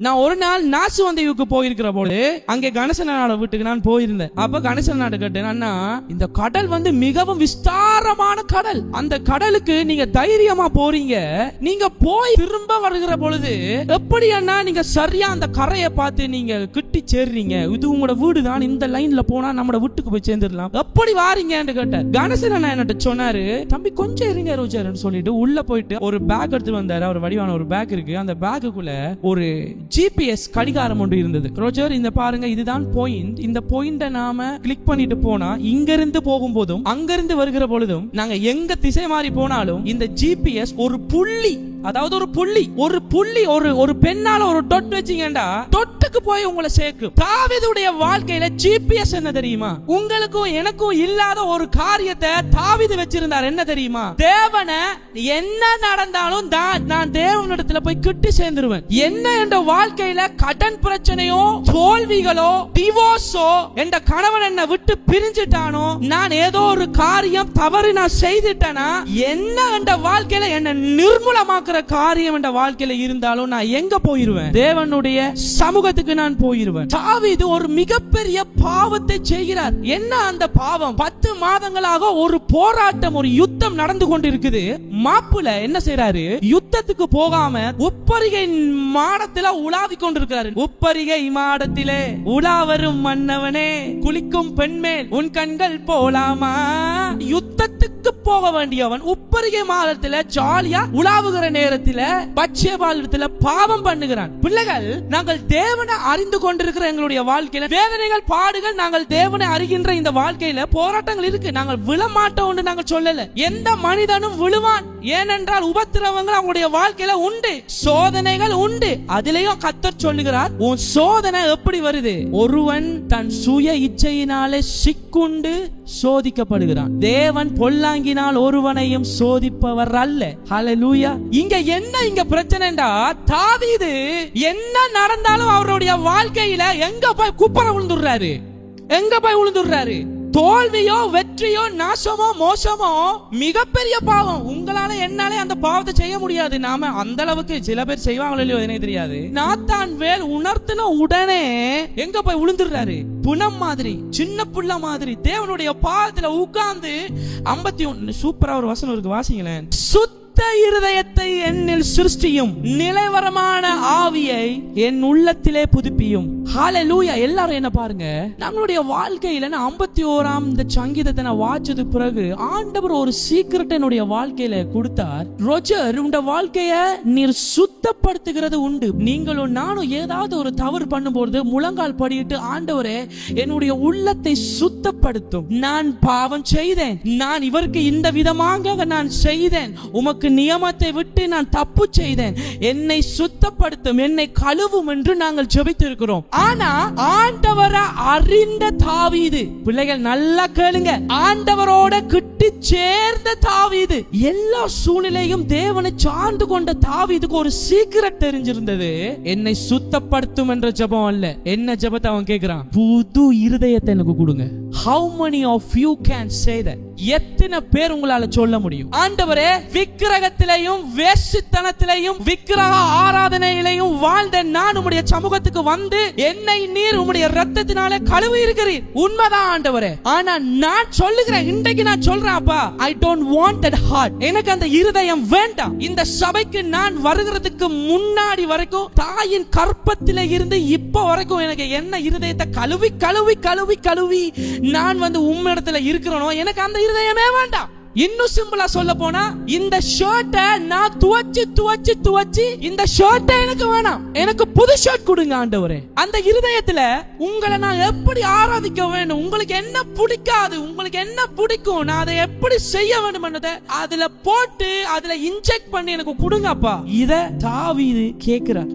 நான் ஒரு நாள் நாசுவந்தைவுக்கு போயிருக்கிற போது அங்கே கணேசனோட வீட்டுக்கு நான் போயிருந்தேன். அப்ப கணேசனோட கேட்டேன், அண்ணா இந்த கடல் மிகவும் விஸ்தாரமான கடல், அந்த கடலுக்கு நீங்க தைரியமா போறீங்க, நீங்க போய் திரும்ப வருகிற பொழுது எப்படி அண்ணா நீங்க சரியா அந்த கரையை பார்த்து நீங்க கிட்டி சேர்றீங்க? இது உங்களோட வீடு தான், இந்த லைன்ல போனா நம்ம வீட்டுக்கு போய் சேர்ந்துடலாம், எப்படி வாரீங்கன்னு கேட்டேன். கணேசன் அண்ணா என்கிட்ட சொன்னாரு, தம்பி கொஞ்சம் இருங்க ரோஜர்னு சொல்லிட்டு உள்ள போயிட்டு ஒரு பேக் எடுத்து வந்தாரு. அவர் வடிவான ஒரு பேக் இருக்கு, அந்த பேக்குக்குள்ள ஒரு GPS கடிகாரம் ஒன்று இருந்தது. ரோஜர் இந்த பாருங்க, இதுதான் பாயிண்ட், இந்த பாயிண்ட நாம கிளிக் பண்ணிட்டு போனா இங்க இருந்து போகும்போதும் அங்க இருந்து வருகிற பொழுதும் நாங்க எங்க திசை மாறி போனாலும் இந்த GPS ஒரு புள்ளி, அதாவது ஒரு புள்ளி ஒரு பெண்ணால ஒரு டொட் வச்சீங்கடா டொட்டுக்கு போய் உங்களை சேர்க்கும். தாவீதுடைய வாழ்க்கையில GPS என்ன தெரியுமா? உங்களுக்கும் எனக்கும் இல்லாத ஒரு காரியத்தை தாவீது வச்சிருந்தார். என்ன தெரியுமா? தேவனை என்ன நடந்தாலும் நான் தேவனிடத்துல போய் கிட்டி சேர்ந்துருவேன். என்ன என்ற வாழ்க்கையில கடன் பிரச்சனையோ தோல்விகளோ டிவோர்ஸோ என்ற கணவன் என்ன விட்டு பிரிஞ்சிட்டானோ, நான் ஏதோ ஒரு காரியம் தவறு நான் செய்துட்டேனா, என்ன என்ற வாழ்க்கையில என்ன நிர்மூலமாக்க காரியம் என்ற வாழ்க்கையில இருந்தாலும் நான் எங்க போயிருவேன்? தேவனுடைய சமூகத்துக்கு நான் போயிருவேன். தாவீது ஒரு மிகப்பெரிய பாவத்தை செய்கிறார். என்ன அந்த பாவம்? 10 மாதங்களாக ஒரு போராட்டம், ஒரு யுத்தம் நடந்து கொண்டிருக்குது. மாப்புல என்ன செய்யறாரு? யுத்தத்துக்கு போகாம உப்பரிகை மாடத்தில உலாவி கொண்டிருக்கிறாரு. உப்பரிகை மாடத்திலே உலாவரும் மன்னவனே, குளிக்கும் பெண்மேல் உன் கண்கள் போலாமா? யுத்தத்துக்கு போக வேண்டியவன் உப்பரிகை மாடத்தில ஜாலியா உலாவுகிற நேரத்தில் பட்சேபாலத்துல பாவம் பண்ணுகிறான். பிள்ளைகள், நாங்கள் தேவனை அறிந்து கொண்டிருக்கிற எங்களுடைய வாழ்க்கையில வேதனைகள், பாடுகள், நாங்கள் தேவனை அறிகின்ற இந்த வாழ்க்கையில போராட்டங்கள் இருக்கு. நாங்கள் விழமாட்டோம் நாங்கள் சொல்லல. எந்த மனிதனும் விழுவான். ஏனென்றால் உபத்திரவங்கள் அவங்களுடைய வாழ்க்கையில உண்டு, சோதனைகள் உண்டு. அதிலேயும் கர்த்தர் சொல்லுகிறார், உன் சோதனை எப்படி வருது? ஒருவன் தன் சுய இச்சையினாலே சிக்குண்டு சோதிக்கப்படுகிறான். தேவன் பொல்லாங்கினால் ஒருவனையும் சோதிப்பவர் அல்ல. ஹல்லேலூயா. இங்க பிரச்சனைடா, தாவீது என்ன நடந்தாலும் அவருடைய வாழ்க்கையில எங்க போய் குப்புற விழுந்துடுறாரு? எங்க போய் விழுந்துடுறாரு? தோல்வியோ வெற்றியோ நாசமோ மோசமோ மிகப்பெரிய பாவம். உங்களால என்னாலே அந்த பாவத்தை செய்ய முடியாது. நாம அந்த அளவுக்கு சில பேர் செய்வாங்களோ இல்லையோ எனக்கு தெரியாது. நாத்தான் வேல் உணர்த்தின உடனே எங்க போய் விழுந்துடுறாரு? புனம் மாதிரி, சின்ன புள்ள மாதிரி தேவனுடைய பாதத்துல உட்கார்ந்து 51 சூப்பரா ஒரு வசனம் இருக்கு, வாசிங்களேன். இருதயத்தை என்னில் சிருஷ்டியும், நிலைவரமான ஆவியை என் உள்ளத்திலே புதுப்பியும். ஹல்லேலூயா. எல்லாரும் என்ன பாருங்க, நம்மளுடைய வாழ்க்கையில 51ஆம் இந்த சங்கீதத்தை நான் வாசிச்சது பிறகு ஆண்டவர் ஒரு சீக்ரெட் என்னுடைய வாழ்க்கையில கொடுத்தார். ரோஜர், உங்க வாழ்க்கைய நீர் சுத்தப்படுத்துகிறது உண்டு. நீங்களும் நானும் ஏதாவது ஒரு தவறு பண்ணும்போது முழங்கால் படியிட்டு, ஆண்டவரே என்னுடைய உள்ளத்தை சுத்தப்படுத்தும், நான் பாவம் செய்தேன், நான் இவருக்கு இந்த விதமாக நான் செய்தேன், உமக்கு நியமத்தை விட்டு நான் தப்பு செய்தேன், என்னை சுத்தப்படுத்தும், என்னை கழுவும் என்று நாங்கள் ஜெபித்திருக்கிறோம். ஆனா ஆண்டவரை அறிந்த தாவீது, பிள்ளைகள் நல்லா கேளுங்க, ஆண்டவரோட கிட்டி சேர்ந்த தாவீது, எல்லா சூழ்நிலையும் தேவனை சார்ந்து கொண்ட தாவீதுக்கு ஒரு சீக்ரெட் தெரிஞ்சிருந்தது. என்னை சுத்தப்படுத்தும் என்ற ஜெபம் அல்ல. என்ன ஜெபத்தை அவன் கேட்கிறான்? புது இருதயத்தை எனக்கு கொடுங்க. How many of you can say that? எத்தனை பேர் உங்களால சொல்ல முடியும்? ஆண்டவரே, விக்கிரகத்திலேயும் வேசித்தனத்திலேயும் விக்கிரக ஆராதனையிலேயும் வாழ்ந்த நான் உம்முடைய சமூகத்துக்கு வந்து என்னை நீர் உம்முடைய இரத்தத்தினாலே கழுவி இருக்கிறீர். உண்மைதான் ஆண்டவரே. ஆனா நான் சொல்லுகிறேன், இன்றைக்கு நான் சொல்றேன், அப்பா, I don't want that heart. எனக்கு அந்த இருதயம் வேண்டாம். இந்த சபைக்கு நான் வருகிறதுக்கு முன்னாடி வரைக்கும் தாயின் கற்பத்திலே இருந்து இப்ப வரைக்கும் எனக்கு என்ன இருதயத்தை கழுவி கழுவி கழுவி கழுவி நான் உம்மிடத்துல இருக்கிறனோ, எனக்கு அந்த இருதயமே வேண்டாம். இன்னும் சிம்பிளா சொல்ல போனா, இந்த ஷர்ட்டை நான் துவச்சி இந்த ஷர்ட்டை எனக்கு வேணாம், எனக்கு புது ஷர்ட் கொடுங்க ஆண்டவரே. அந்த இருதயத்துல உங்களை நான் எப்படி ஆராதிக்க வேண்டும், உங்களுக்கு என்ன பிடிக்காது, உங்களுக்கு என்ன பிடிக்கும், நான் அதை எப்படி செய்ய வேண்டும் என்றதை அதுல போட்டு அதுல இன்ஜெக்ட் பண்ணி எனக்கு கொடுங்கப்பா. இத தாவீது கேட்கிறார்.